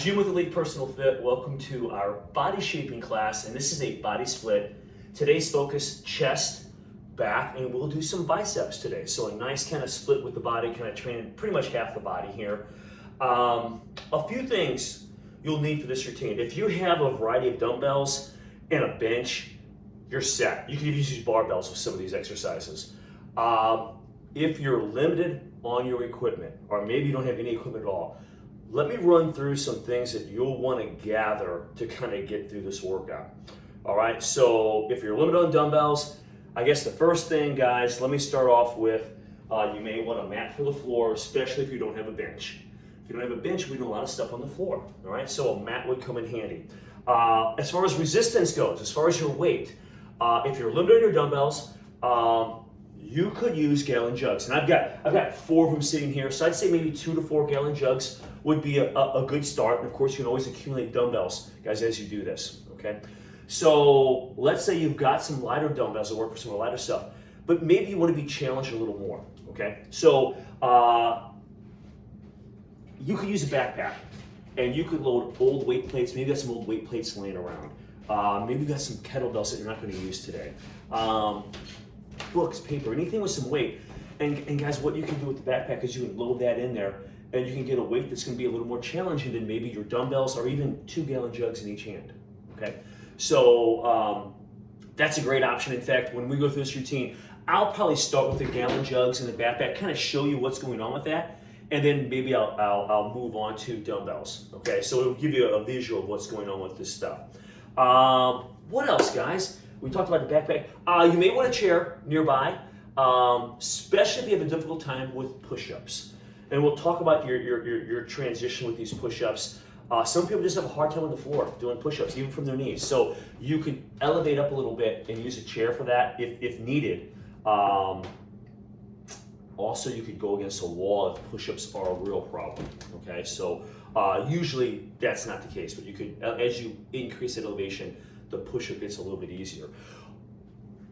Jim with Elite Personal Fit. Welcome to our body shaping class, and this is a body split. Today's focus, chest, back, and we'll do some biceps today. So a nice kind of split with the body, kind of training pretty much half the body here. A few things you'll need for this routine. If you have a variety of dumbbells and a bench, you're set. You can use these barbells with some of these exercises. If you're limited on your equipment, or maybe you don't have any equipment at all, let me run through some things that you'll want to gather to kind of get through this workout. All right, so if you're limited on dumbbells, I guess the first thing, guys, let me start off with, you may want a mat for the floor, especially if you don't have a bench. If you don't have a bench, we do a lot of stuff on the floor, all right? So a mat would come in handy. As far as resistance goes, as far as your weight, if you're limited on your dumbbells, you could use gallon jugs. And I've got 4 of them sitting here, so I'd say maybe 2 to 4 gallon jugs would be a good start. And of course, you can always accumulate dumbbells, guys, as you do this, okay? So let's say you've got some lighter dumbbells that work for some of the lighter stuff, but maybe you want to be challenged a little more, okay? So you could use a backpack, and you could load old weight plates. Maybe you got some old weight plates laying around. Maybe you got some kettlebells that you're not going to use today. Books, paper, anything with some weight. And guys, what you can do with the backpack is you can load that in there, and you can get a weight that's going to be a little more challenging than maybe your dumbbells or even 2 gallon jugs in each hand, okay? So that's a great option. In fact, when we go through this routine, I'll probably start with the gallon jugs and the backpack, kind of show you what's going on with that, and then maybe I'll move on to dumbbells, okay? So it'll give you a visual of what's going on with this stuff. What else, guys? We talked about the backpack. You may want a chair nearby, especially if you have a difficult time with push-ups. And we'll talk about your transition with these push-ups. Some people just have a hard time on the floor doing push-ups, even from their knees. So you could elevate up a little bit and use a chair for that if needed. Also, you could go against a wall if push-ups are a real problem, okay? So usually that's not the case, but you could, as you increase that elevation, the push-up gets a little bit easier.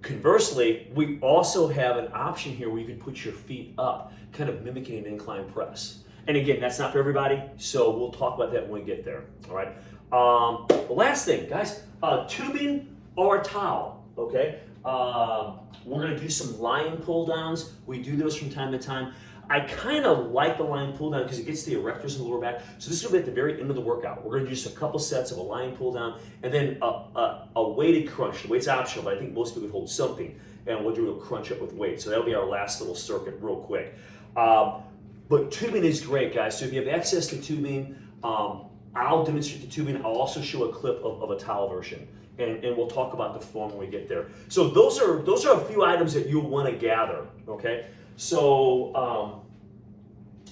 Conversely, we also have an option here where you can put your feet up, kind of mimicking an incline press. And again, that's not for everybody, so we'll talk about that when we get there, all right? The last thing, guys, tubing or a towel, okay? We're gonna do some lying pull downs. We do those from time to time. I kind of like the lying pull down because it gets the erectors in the lower back. So this is gonna be at the very end of the workout. We're gonna do just a couple sets of a lying pull down and then a weighted crunch. The weight's optional, but I think most people would hold something, and we'll do a little crunch up with weight. So that'll be our last little circuit real quick. But tubing is great, guys. So if you have access to tubing, I'll demonstrate the tubing. I'll also show a clip of a towel version. And we'll talk about the form when we get there. So those are a few items that you'll want to gather, okay? So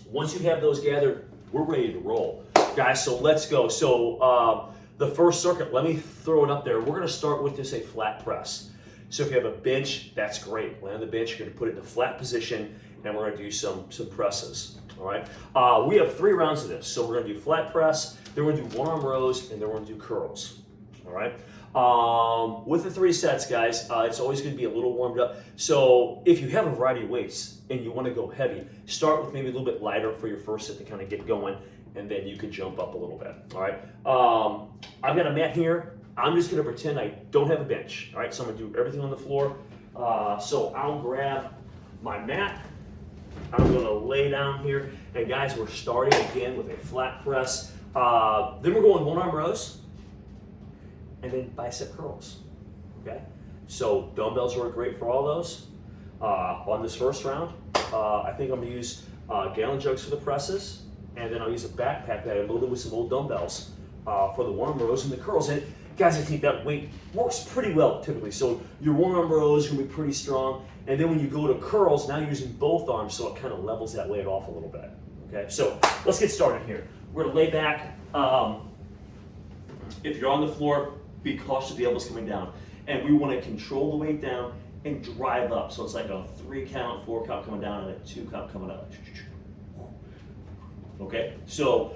once you have those gathered, we're ready to roll. Guys, so let's go. So the first circuit, let me throw it up there. We're gonna start with just a flat press. So if you have a bench, that's great. Lay on the bench, you're gonna put it in a flat position, and we're gonna do some presses, all right? We have 3 rounds of this. So we're gonna do flat press, then we're gonna do 1-arm rows, and then we're gonna do curls, all right? With the 3 sets, guys, it's always going to be a little warmed up. So if you have a variety of weights and you want to go heavy, start with maybe a little bit lighter for your first set to kind of get going, and then you could jump up a little bit, all right? I've got a mat here. I'm just going to pretend I don't have a bench, all right? So I'm going to do everything on the floor. So I'll grab my mat. I'm going to lay down here. And guys, we're starting again with a flat press. Then we're going 1-arm rows, and then bicep curls, okay? So dumbbells are great for all those. On this first round, I think I'm gonna use gallon jugs for the presses, and then I'll use a backpack that I loaded with some old dumbbells for the 1-arm rows and the curls. And guys, I think that weight works pretty well typically. So your 1-arm rows are gonna be pretty strong, and then when you go to curls, now you're using both arms, so it kind of levels that weight off a little bit, okay? So let's get started here. We're gonna lay back. If you're on the floor, be cautious of the elbows coming down. And we want to control the weight down and drive up. So it's like a 3 count, 4 count coming down, and a 2 count coming up. Okay? So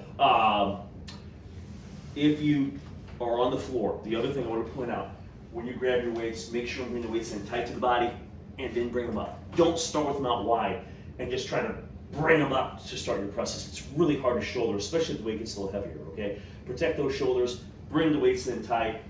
if you are on the floor, the other thing I want to point out, when you grab your weights, make sure you bring the weights in tight to the body and then bring them up. Don't start with them out wide and just try to bring them up to start your presses. It's really hard to shoulder, especially if the weight gets a little heavier, okay? Protect those shoulders, bring the weights in tight.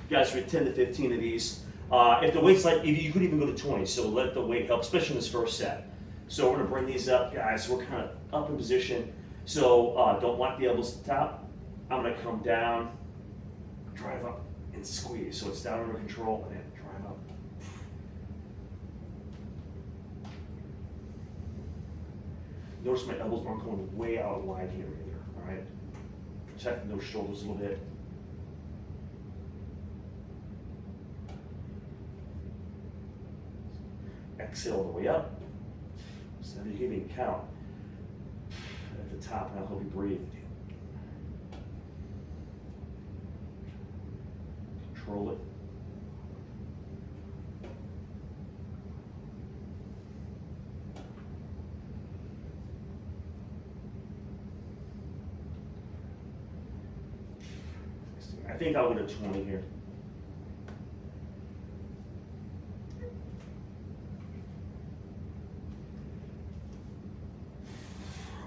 Guys, for 10 to 15 of these. If the weight's light, you could even go to 20, so let the weight help, especially in this first set. So we're gonna bring these up, guys. We're kind of up in position. So don't lock the elbows at the top. I'm gonna come down, drive up, and squeeze. So it's down under control, and then drive up. Notice my elbows aren't going way out wide here either, all right? Protecting those shoulders a little bit. Exhale all the way up. So you give me a count at the top, and I'll help you breathe. Control it. I think I'll go to 20 here.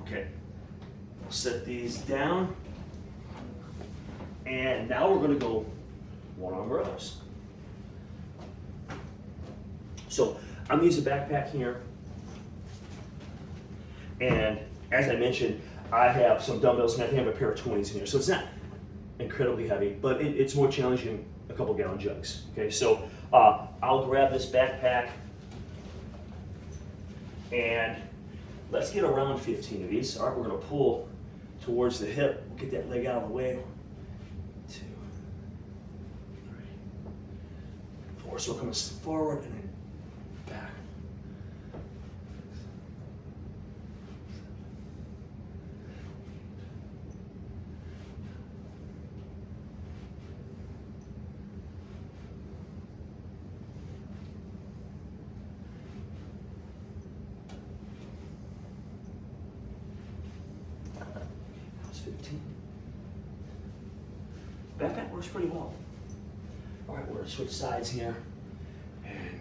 Okay, I'll set these down, and now we're going to go one-arm rows. So I'm using a backpack here, and as I mentioned, I have some dumbbells, and I think I have a pair of 20s in here, so it's not incredibly heavy, but it's more challenging than a couple gallon jugs. Okay, so I'll grab this backpack, and let's get around 15 of these. All right, we're gonna pull towards the hip. Get that leg out of the way. 2, 3, 4. So we're coming forward and then back. 15. Backpack works pretty well. All right, we're gonna switch sides here, and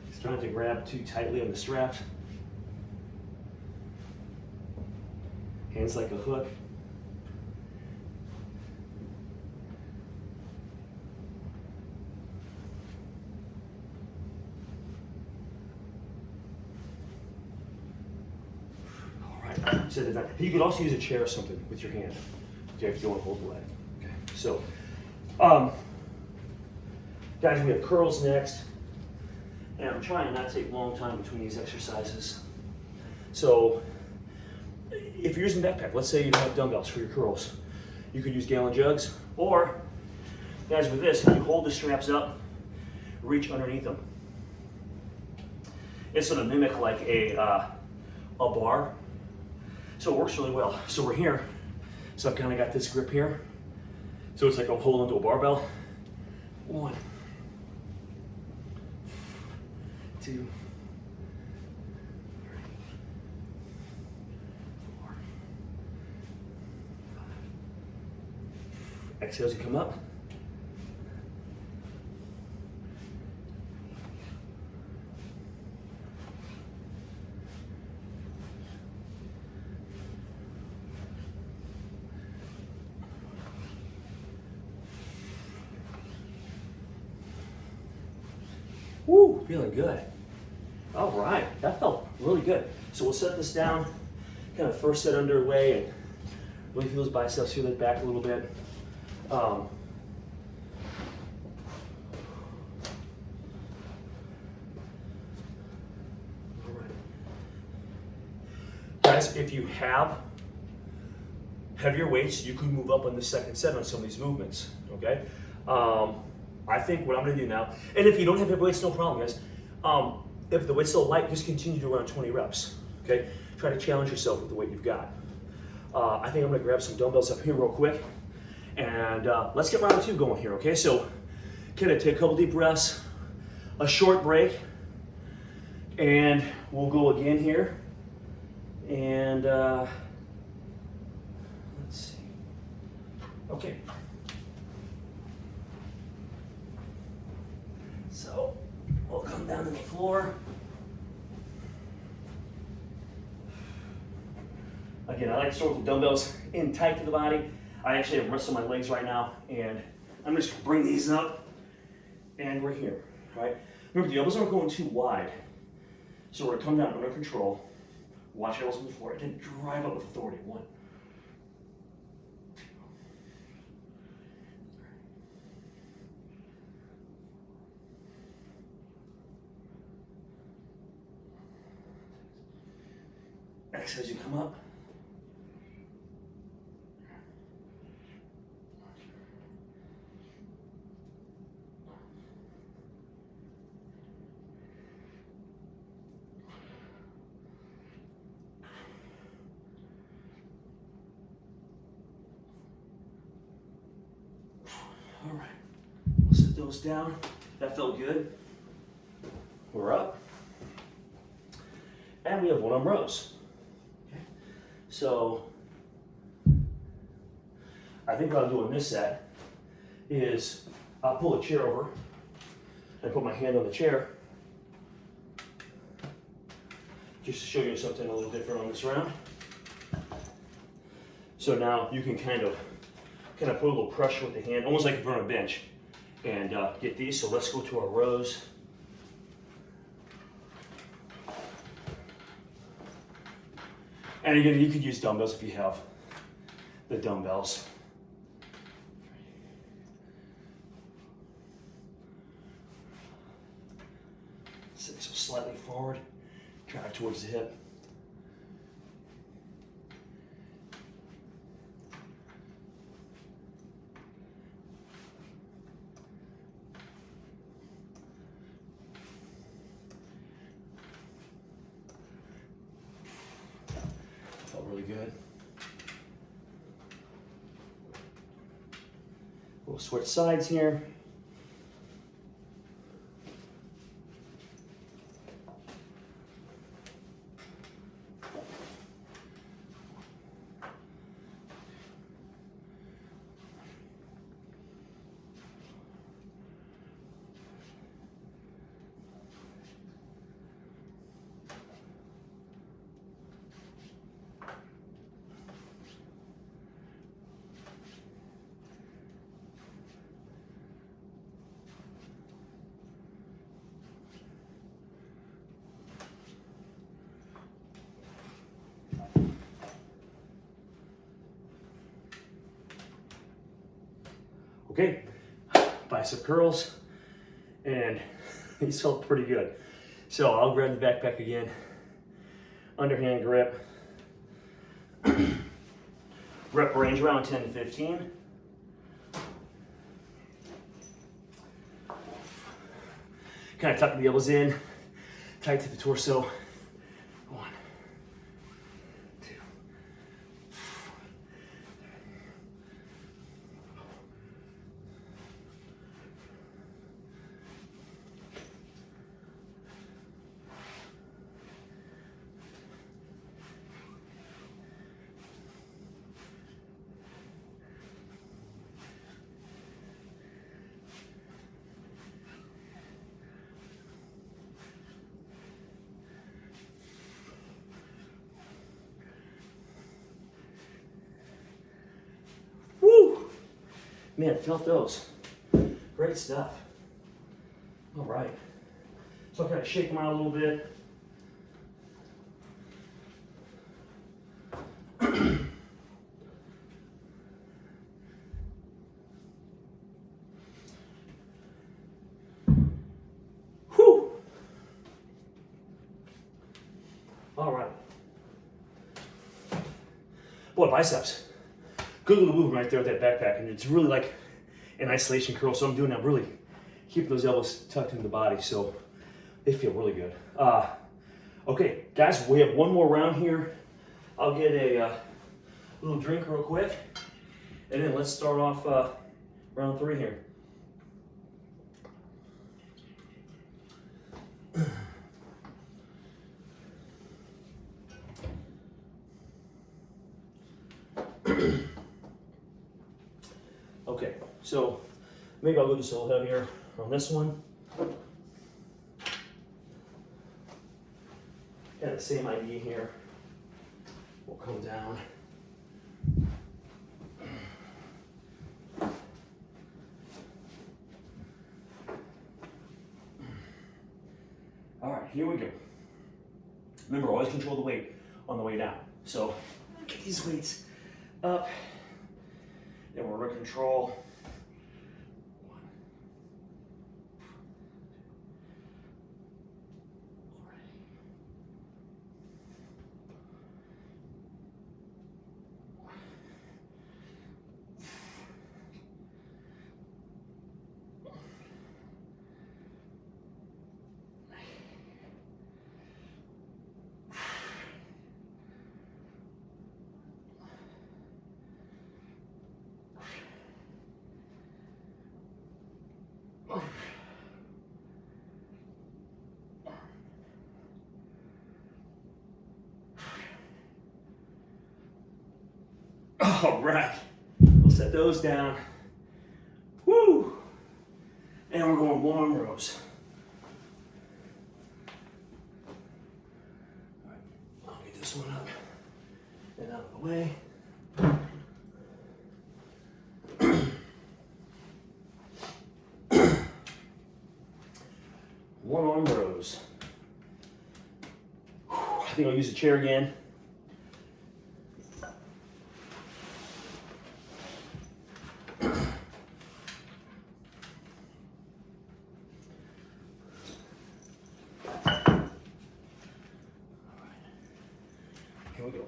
he's trying to grab too tightly on the straps. Hands like a hook. You could also use a chair or something with your hand, okay, if you want to hold the leg. Okay. So, guys, we have curls next, and I'm trying not to take a long time between these exercises. So, if you're using backpack, let's say you don't have dumbbells for your curls, you could use gallon jugs, or, guys, with this, if you hold the straps up, reach underneath them. It's going to mimic like a bar. So it works really well. So we're here. So I've kind of got this grip here. So it's like I'm holding to a barbell. 1, 2, 3, 4, 5. Exhale as you come up. Woo, feeling good. All right, that felt really good. So we'll set this down, kind of first set underway, and really feel those biceps, feel it back a little bit. All right. Guys, if you have heavier weights, you could move up on the second set on some of these movements, okay? I think what I'm gonna do now, and if you don't have heavy weights, no problem, guys. If the weight's still light, just continue to run 20 reps, okay? Try to challenge yourself with the weight you've got. I think I'm gonna grab some dumbbells up here real quick, and let's get round 2 going here, okay? So, kind of take a couple deep breaths, a short break, and we'll go again here. And let's see. Okay. So we'll come down to the floor. Again, I like to start with the dumbbells in tight to the body. I actually have rest on my legs right now, and I'm just gonna bring these up, and we're here, all right? Remember, the elbows aren't going too wide. So we're gonna come down under control, watch elbows on the floor, and then drive up with authority. 1, 2, 3. Exhale as you come up. All right, we'll set those down. That felt good. We're up. And we have one arm rows. Okay. So I think what I'll do in this set is I'll pull a chair over and put my hand on the chair just to show you something a little different on this round. So now you can kind of put a little pressure with the hand, almost like if you're on a bench, and get these. So let's go to our rows. And again, you could use dumbbells if you have the dumbbells. So slightly forward, drive towards the hip. Felt really good. We'll switch sides here. Okay, bicep curls, and these felt pretty good. So I'll grab the backpack again, underhand grip, rep range around 10 to 15. Kind of tuck the elbows in, tight to the torso. 1, 2. Man, felt those. Great stuff. All right. So I'll kind of shake them out a little bit. Whew. All right. Boy, biceps. Good little movement right there with that backpack, and it's really like an isolation curl. So I'm doing that, really keeping those elbows tucked into the body, so they feel really good. Okay, guys, we have one more round here. I'll get a little drink real quick, and then let's start off round 3 here. Okay, so maybe I'll go just a little heavier on this one. And the same idea here. We'll come down. All right, here we go. Remember, always control the weight on the way down. So get these weights up, and we're going to control. All right, we'll set those down. Woo! And we're going warm rows. All right, I'll get this one up and out of the way. One arm rows. I think I'll use a chair again. Here we go.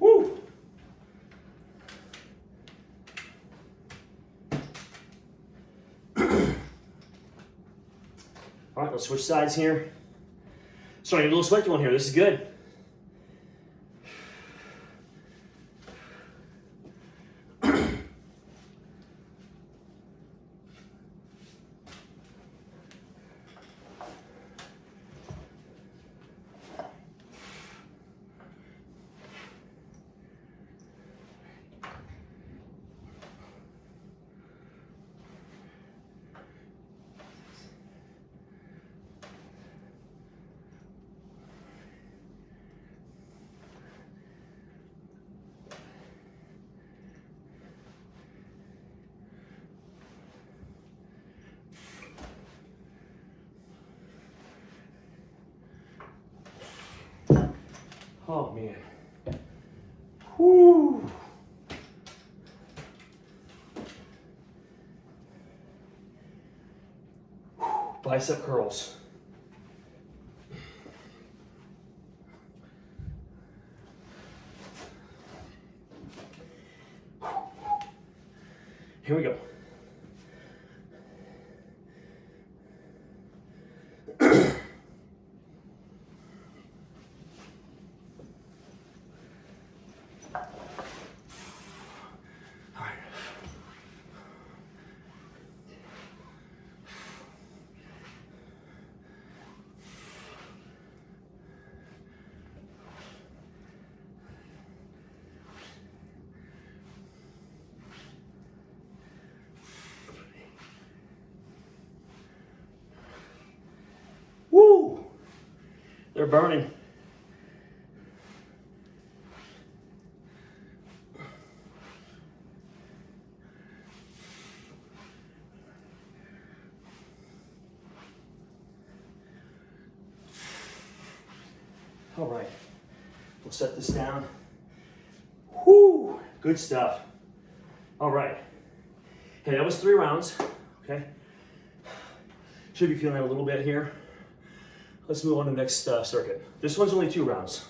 Woo! All right, let's switch sides here. Starting a little sweaty one here. This is good. Oh man. Whoo. Bicep curls. Here we go. Woo! They're burning. All right, we'll set this down. Whoo! Good stuff. All right. Hey, that was 3 rounds, okay? Should be feeling that a little bit here. Let's move on to the next circuit. This one's only 2 rounds.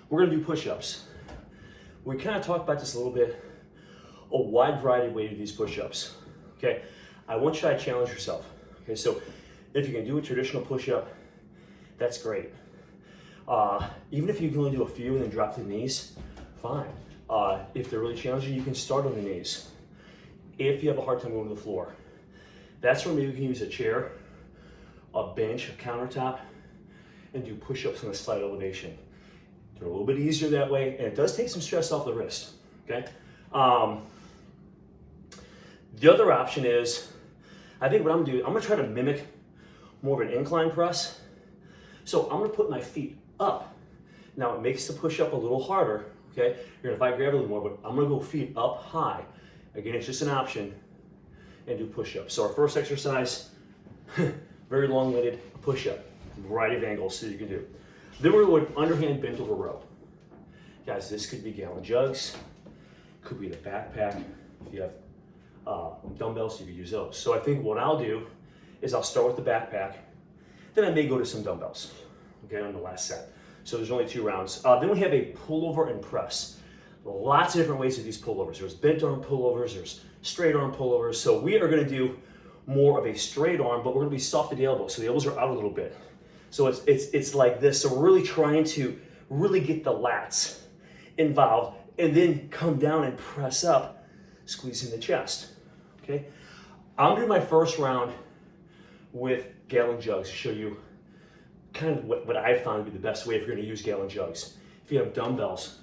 We're gonna do push-ups. We kind of talked about this a little bit a wide variety of ways to do these push-ups. Okay, I want you to challenge yourself. Okay, so if you can do a traditional push-up, that's great. Even if you can only do a few and then drop to the knees, fine. If they're really challenging, you can start on the knees. If you have a hard time going to the floor, that's where maybe you can use a chair, a bench, a countertop, and do push-ups on a slight elevation. They're a little bit easier that way, and it does take some stress off the wrist, okay? The other option is, I think what I'm gonna do, I'm gonna try to mimic more of an incline press. So I'm gonna put my feet up. Now it makes the push-up a little harder, okay? You're gonna fight gravity a little more, but I'm gonna go feet up high. Again, it's just an option, and do push-ups. So our first exercise, very long-winded push-up, variety of angles that you can do. Then we're going to underhand bent over row. Guys, this could be gallon jugs, could be the backpack. If you have dumbbells, you could use those. So I think what I'll do is I'll start with the backpack, then I may go to some dumbbells, okay, on the last set. So there's only 2 rounds. Then we have a pullover and press. Lots of different ways to do these pullovers. There's bent arm pullovers, there's straight arm pullovers. So we are gonna do more of a straight arm, but we're gonna be soft at the elbow. So the elbows are out a little bit. So it's like this. So we're really trying to really get the lats involved and then come down and press up, squeezing the chest, okay? I'm gonna do my first round with gallon jugs to show you kind of what I found to be the best way if you're gonna use gallon jugs. If you have dumbbells,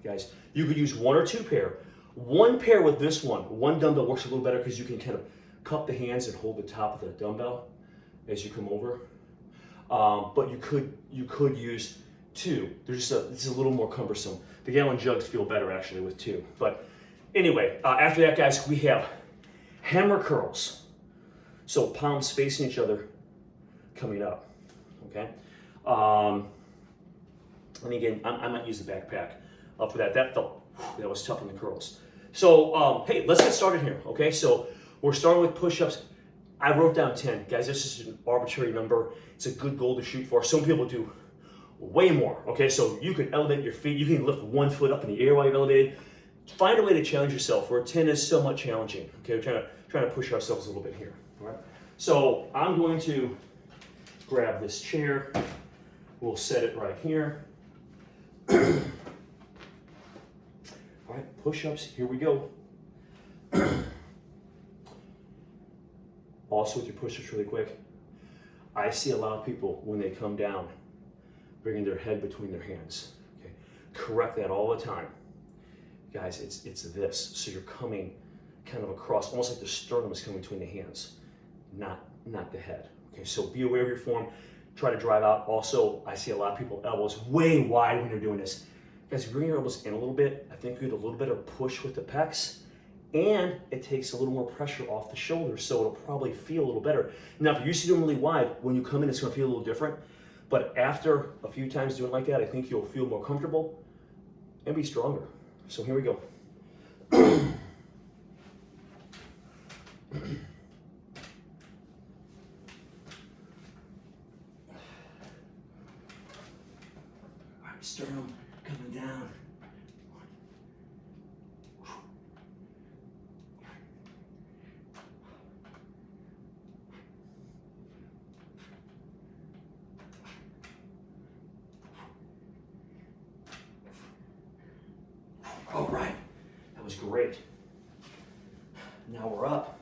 guys, you could use 1 or 2 pair. 1 pair with this one dumbbell works a little better because you can kind of cup the hands and hold the top of the dumbbell as you come over. But you could use 2. It's a little more cumbersome. The gallon jugs feel better actually with 2. But anyway, after that, guys, we have hammer curls. So palms facing each other, coming up. Okay. And again, I might use the backpack for that. That was tough on the curls. So hey, let's get started here. Okay. So we're starting with push-ups. I wrote down 10. Guys, this is an arbitrary number. It's a good goal to shoot for. Some people do way more, okay? So you can elevate your feet. You can lift 1 foot up in the air while you're elevated. Find a way to challenge yourself, where 10 is somewhat challenging, okay? We're trying to push ourselves a little bit here, all right? So I'm going to grab this chair. We'll set it right here. All right, push-ups, here we go. Also with your push-ups really quick, I see a lot of people when they come down, bringing their head between their hands. Okay, correct that all the time. Guys, it's this. So you're coming kind of across, almost like the sternum is coming between the hands, not the head. Okay, so be aware of your form. Try to drive out. Also, I see a lot of people elbows way wide when you're doing this. Guys, bring your elbows in a little bit. I think you get a little bit of push with the pecs, and it takes a little more pressure off the shoulders, so it'll probably feel a little better. Now, if you're used to doing really wide, when you come in, it's gonna feel a little different. But after a few times doing like that, I think you'll feel more comfortable and be stronger. So here we go. All right, sternum coming down. All right, that was great. Now we're up.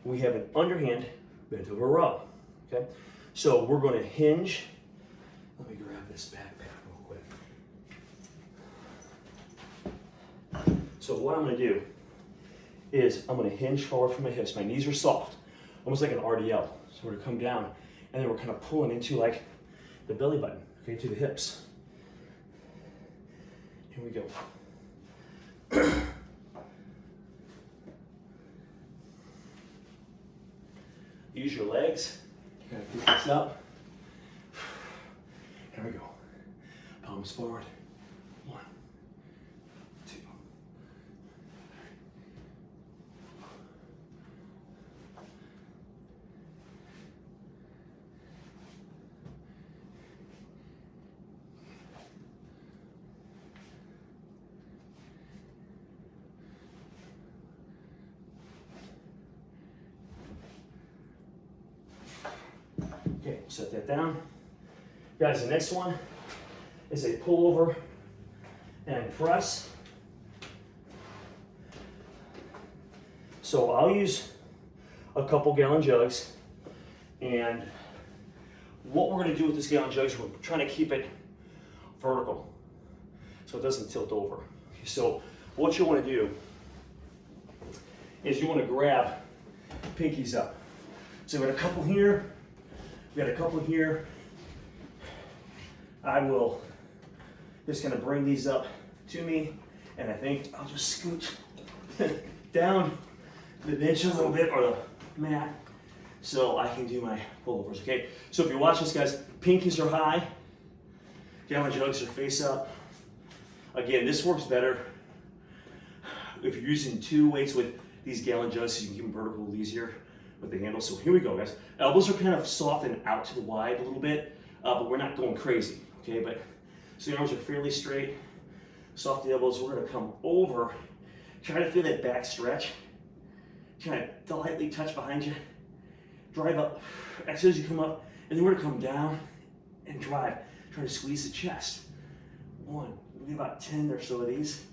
We have an underhand bent over row, okay? So we're gonna hinge. Let me grab this backpack real quick. So what I'm gonna do is I'm gonna hinge forward from my hips. My knees are soft, almost like an RDL. So we're gonna come down, and then we're kind of pulling into like the belly button, okay, to the hips. Here we go. Use your legs. Kind of pick this up. Here we go. Palms forward. 1, 2. Set that down. Guys, the next one is a pullover and press. So I'll use a couple gallon jugs, and what we're going to do with this gallon jug is we're trying to keep it vertical so it doesn't tilt over. So what you want to do is you want to grab pinkies up. So we got a couple here, we got a couple here. I will just kind of bring these up to me, and I think I'll just scoot down the bench a little bit, or the mat, so I can do my pullovers, okay? So if you're watching this, guys, pinkies are high, gallon jugs are face up. Again, this works better if you're using two weights with these gallon jugs, so you can keep them vertical a little easier with the handle. So here we go, guys. Elbows are kind of soft and out to the wide a little bit, but we're not going crazy, okay? But so the arms are fairly straight, soft the elbows. We're gonna come over, try to feel that back stretch. Kind of lightly touch behind you, drive up, as soon as you come up, and then we're gonna come down and drive. Try to squeeze the chest. One, we get about 10 or so of these.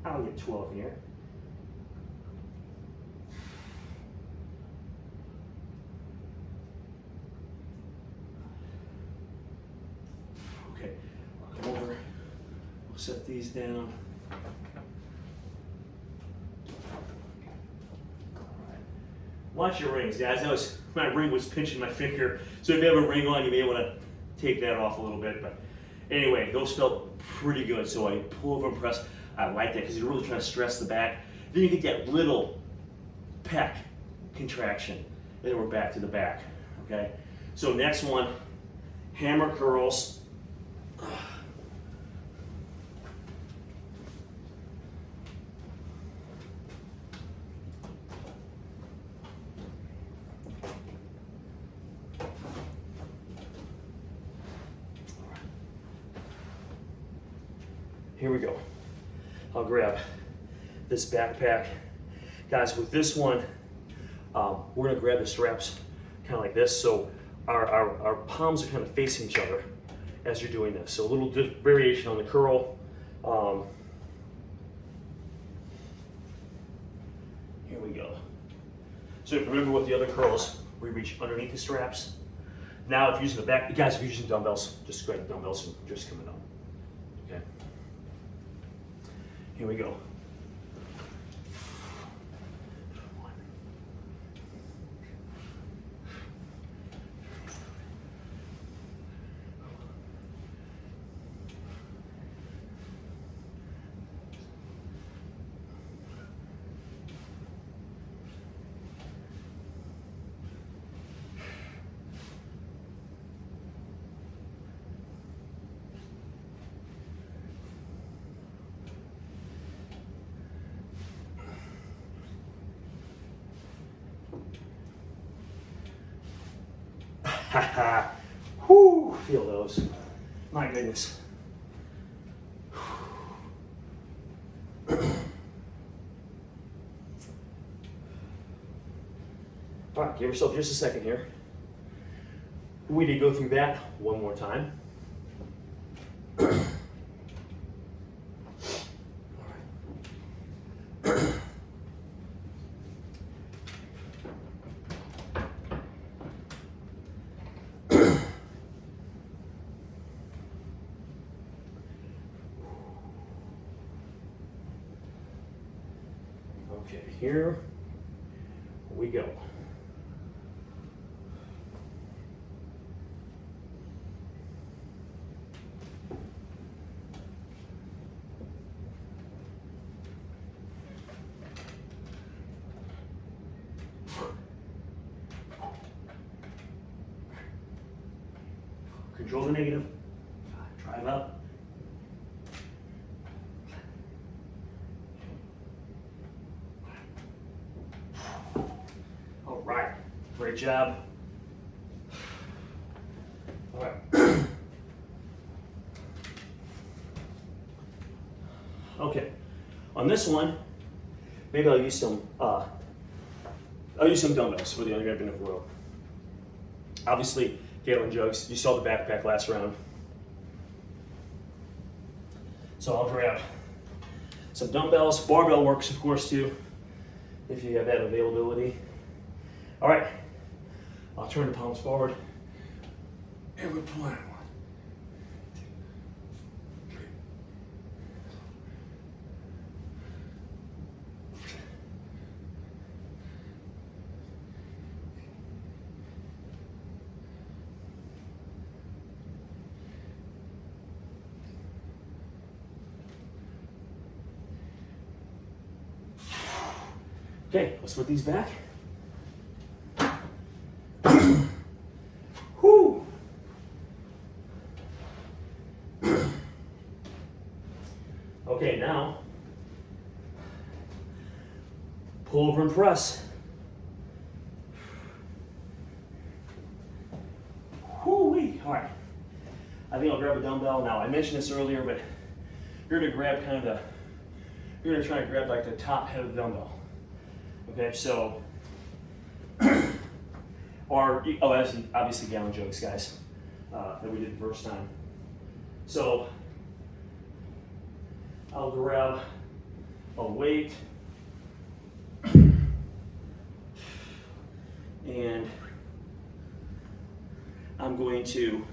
I'll get 12 here. Okay, I'll come over, we'll set these down. Watch your rings, guys. That was, my ring was pinching my finger, so if you have a ring on, you may want to take that off a little bit. But anyway, those felt pretty good. So I pull over and press. I like that because you're really trying to stress the back. Then you get that little pec contraction. And then we're back to the back. Okay. So next one, hammer curls. Here we go. I'll grab this backpack. Guys, with this one, we're gonna grab the straps kind of like this, so our palms are kind of facing each other as you're doing this. So a little variation on the curl. Here we go. So remember with the other curls, we reach underneath the straps. Now if you're using the back, guys, if you're using dumbbells, just grab the dumbbells and just coming up. Okay. Here we go. Whoo, feel those. My goodness. All right, give yourself just a second here. We need to go through that one more time. Okay, here we go. Control the negative. Drive up. All right, great job. All right. Okay, on this one, maybe I'll use some dumbbells for the underhand bent row. Obviously, Galen jokes. You saw the backpack last round. So I'll grab some dumbbells. Barbell works, of course, too, if you have that availability. All right, I'll turn the palms forward, and we're pulling. 1, 2, 3. Okay, let's put these back. Whew. Okay, now, pull over and press. Whoo-wee. All right, I think I'll grab a dumbbell. Now, I mentioned this earlier, but you're gonna grab you're gonna try to grab like the top head of the dumbbell. Okay, so, that's obviously Galen jokes, guys, that we did the first time. So, I'll grab a weight, and I'm going to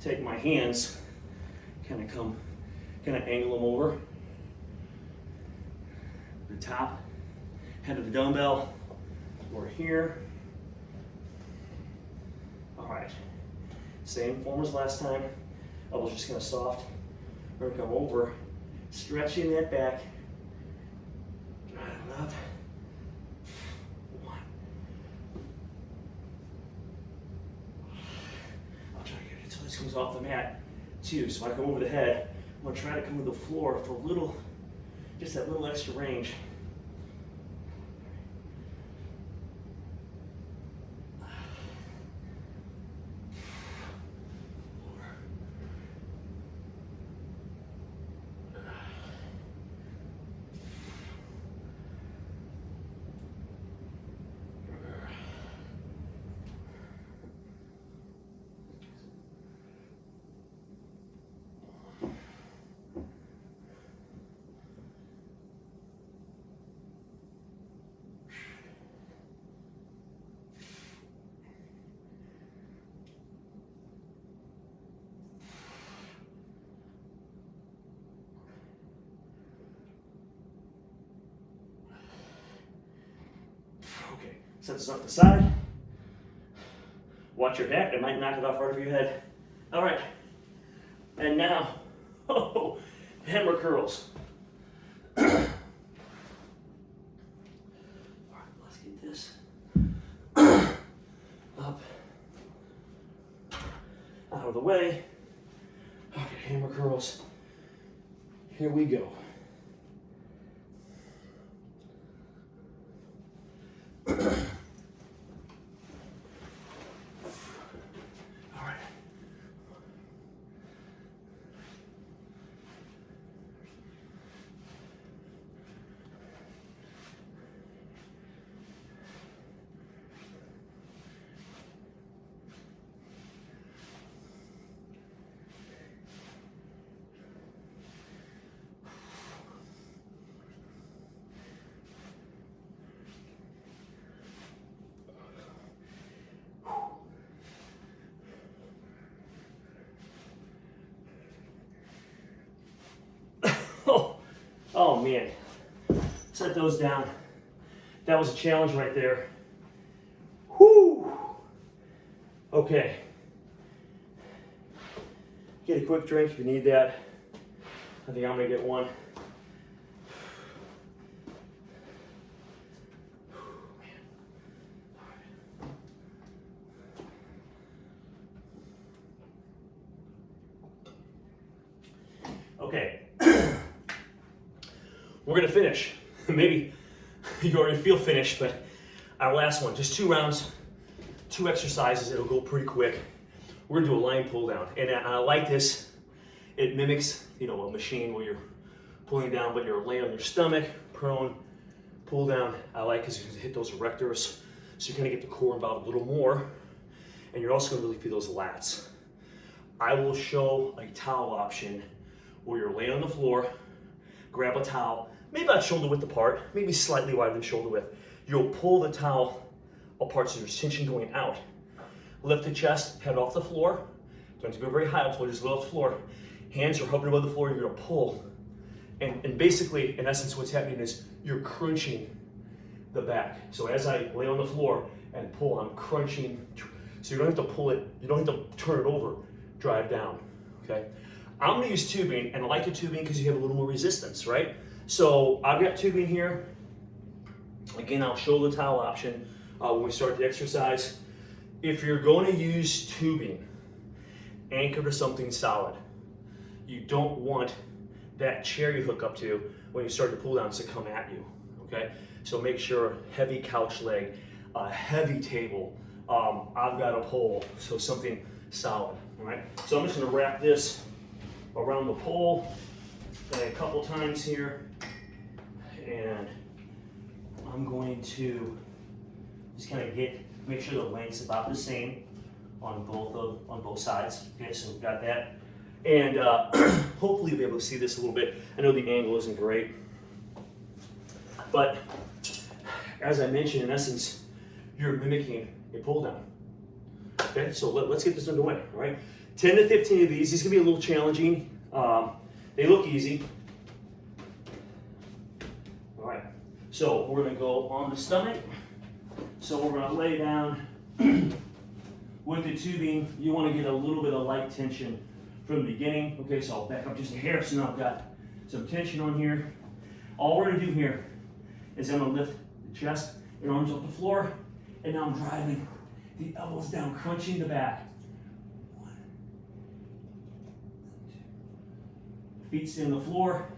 take my hands, kind of angle them over the top head of the dumbbell. We're here. All right, same form as last time. Elbows just kind of soft. We're gonna come over, stretching that back. Drive it up. 1. I'll try to get it until this comes off the mat. 2, so when I come over the head, I'm gonna try to come to the floor for just that little extra range. Okay, set this off the side. Watch your head, it might knock it off right over your head. All right, and now, hammer curls. All right, let's get this up, out of the way. Okay, hammer curls. Here we go. Oh man, set those down. That was a challenge right there. Whoo! Okay. Get a quick drink if you need that. I think I'm gonna get one. Okay. We're gonna finish. Maybe you already feel finished, but our last one, just 2 rounds, 2 exercises, it'll go pretty quick. We're gonna do a lying pull down. And I like this. It mimics, you know, a machine where you're pulling down, but you're laying on your stomach, prone, pull down. I like because you can hit those erectors, so you kind of get the core involved a little more, and you're also gonna really feel those lats. I will show a towel option where you're laying on the floor, grab a towel, maybe about shoulder width apart, maybe slightly wider than shoulder width. You'll pull the towel apart so there's tension going out. Lift the chest, head off the floor. Don't have to go very high, I'll just lift off the floor. Hands are hovering above the floor, you're gonna pull. And basically, in essence, what's happening is you're crunching the back. So as I lay on the floor and pull, I'm crunching. So you don't have to pull it, you don't have to turn it over, drive down, okay? I'm gonna use tubing, and I like the tubing because you have a little more resistance, right? So I've got tubing here. Again, I'll show the towel option when we start the exercise. If you're going to use tubing, anchor to something solid. You don't want that chair you hook up to when you start to pull downs to come at you, okay? So make sure heavy couch leg, a heavy table. I've got a pole, so something solid, all right? So I'm just gonna wrap this around the pole a couple times here, and I'm going to just kind of make sure the length's about the same on both sides. Okay, so we've got that, and hopefully you'll be able to see this a little bit. I know the angle isn't great, but as I mentioned, in essence, you're mimicking a pull down. Okay, so let's get this underway. All right, 10 to 15 of these. These can be a little challenging. They look easy. All right, so we're gonna go on the stomach. So we're gonna lay down with the tubing. You wanna get a little bit of light tension from the beginning. Okay, so I'll back up just a hair. So now I've got some tension on here. All we're gonna do here is I'm gonna lift the chest and arms off the floor, and now I'm driving the elbows down, crunching the back. 1, 2. Feet stay on the floor.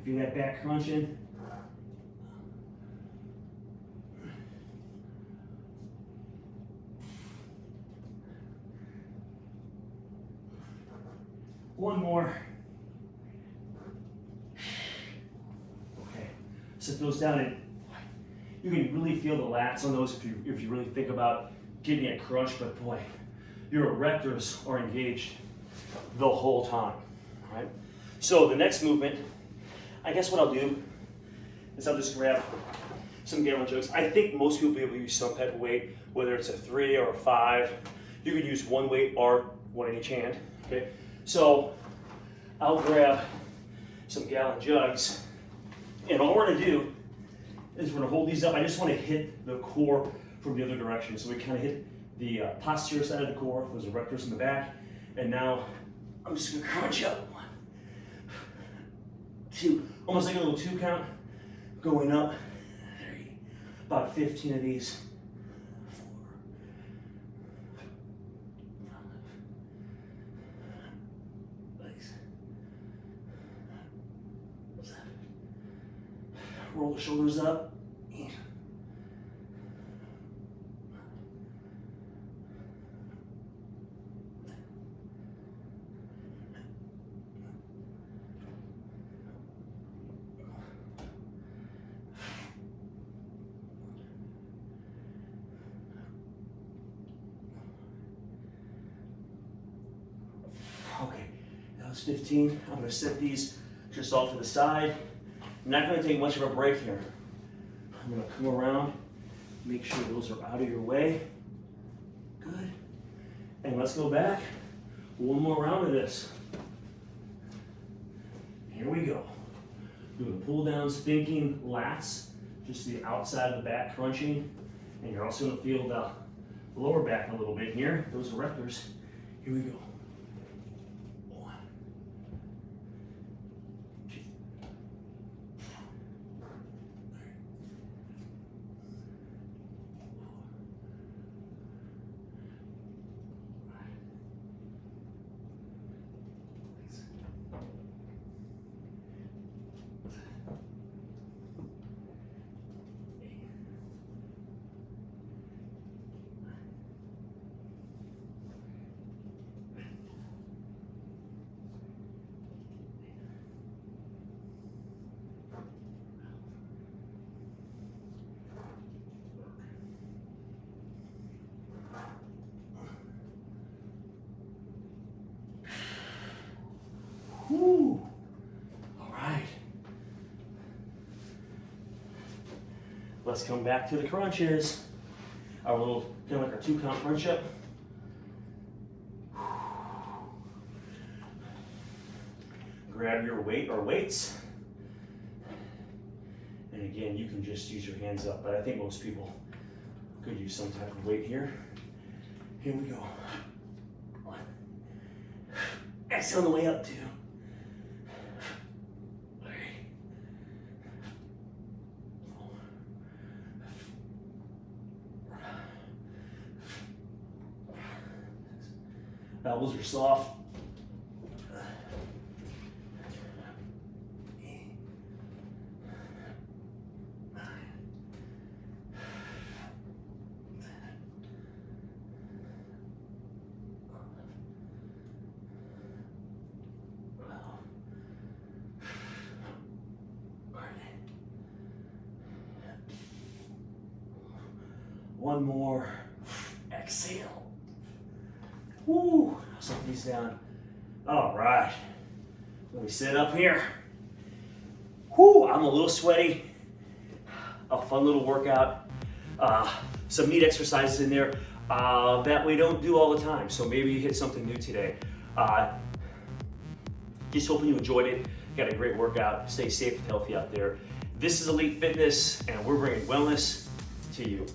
Feel that back crunching. One more. Okay, sit those down, and you can really feel the lats on those if you really think about getting it crushed, but boy, your erectors are engaged the whole time, all right? So the next movement, I guess what I'll do is I'll just grab some gallon jugs. I think most people will be able to use some type of weight, whether it's a 3 or a 5. You could use one weight or one in each hand, okay? So I'll grab some gallon jugs, and all we're gonna do is we're gonna hold these up. I just wanna hit the core from the other direction. So we kind of hit the posterior side of the core, those erectors in the back, and now I'm just gonna crunch up. 1, 2, almost like a little 2 count, going up. 3, about 15 of these. 4, 5, 6, 7. Roll the shoulders up. 8. That's 15. I'm gonna set these just off to the side. I'm not gonna take much of a break here. I'm gonna come around, make sure those are out of your way. Good. And let's go back. One more round of this. Here we go. Doing pull downs, thinking lats, just the outside of the back crunching. And you're also gonna feel the lower back a little bit here, those erectors. Here we go. 1, 2, Woo. All right. Let's come back to the crunches. Our little, kind of like our 2-count crunch up. Grab your weight or weights. And again, you can just use your hands up, but I think most people could use some type of weight here. Here we go. 1. Exhale on the way up, 2. 3. 4. Elbows are soft. 8. 9. 10. 12. One more. Exhale. Woo. Set these down. All right. Let me sit up here. Whoo, I'm a little sweaty. A fun little workout. Some meat exercises in there that we don't do all the time. So maybe you hit something new today. Just hoping you enjoyed it. Got a great workout. Stay safe and healthy out there. This is Elite Fitness, and we're bringing wellness to you.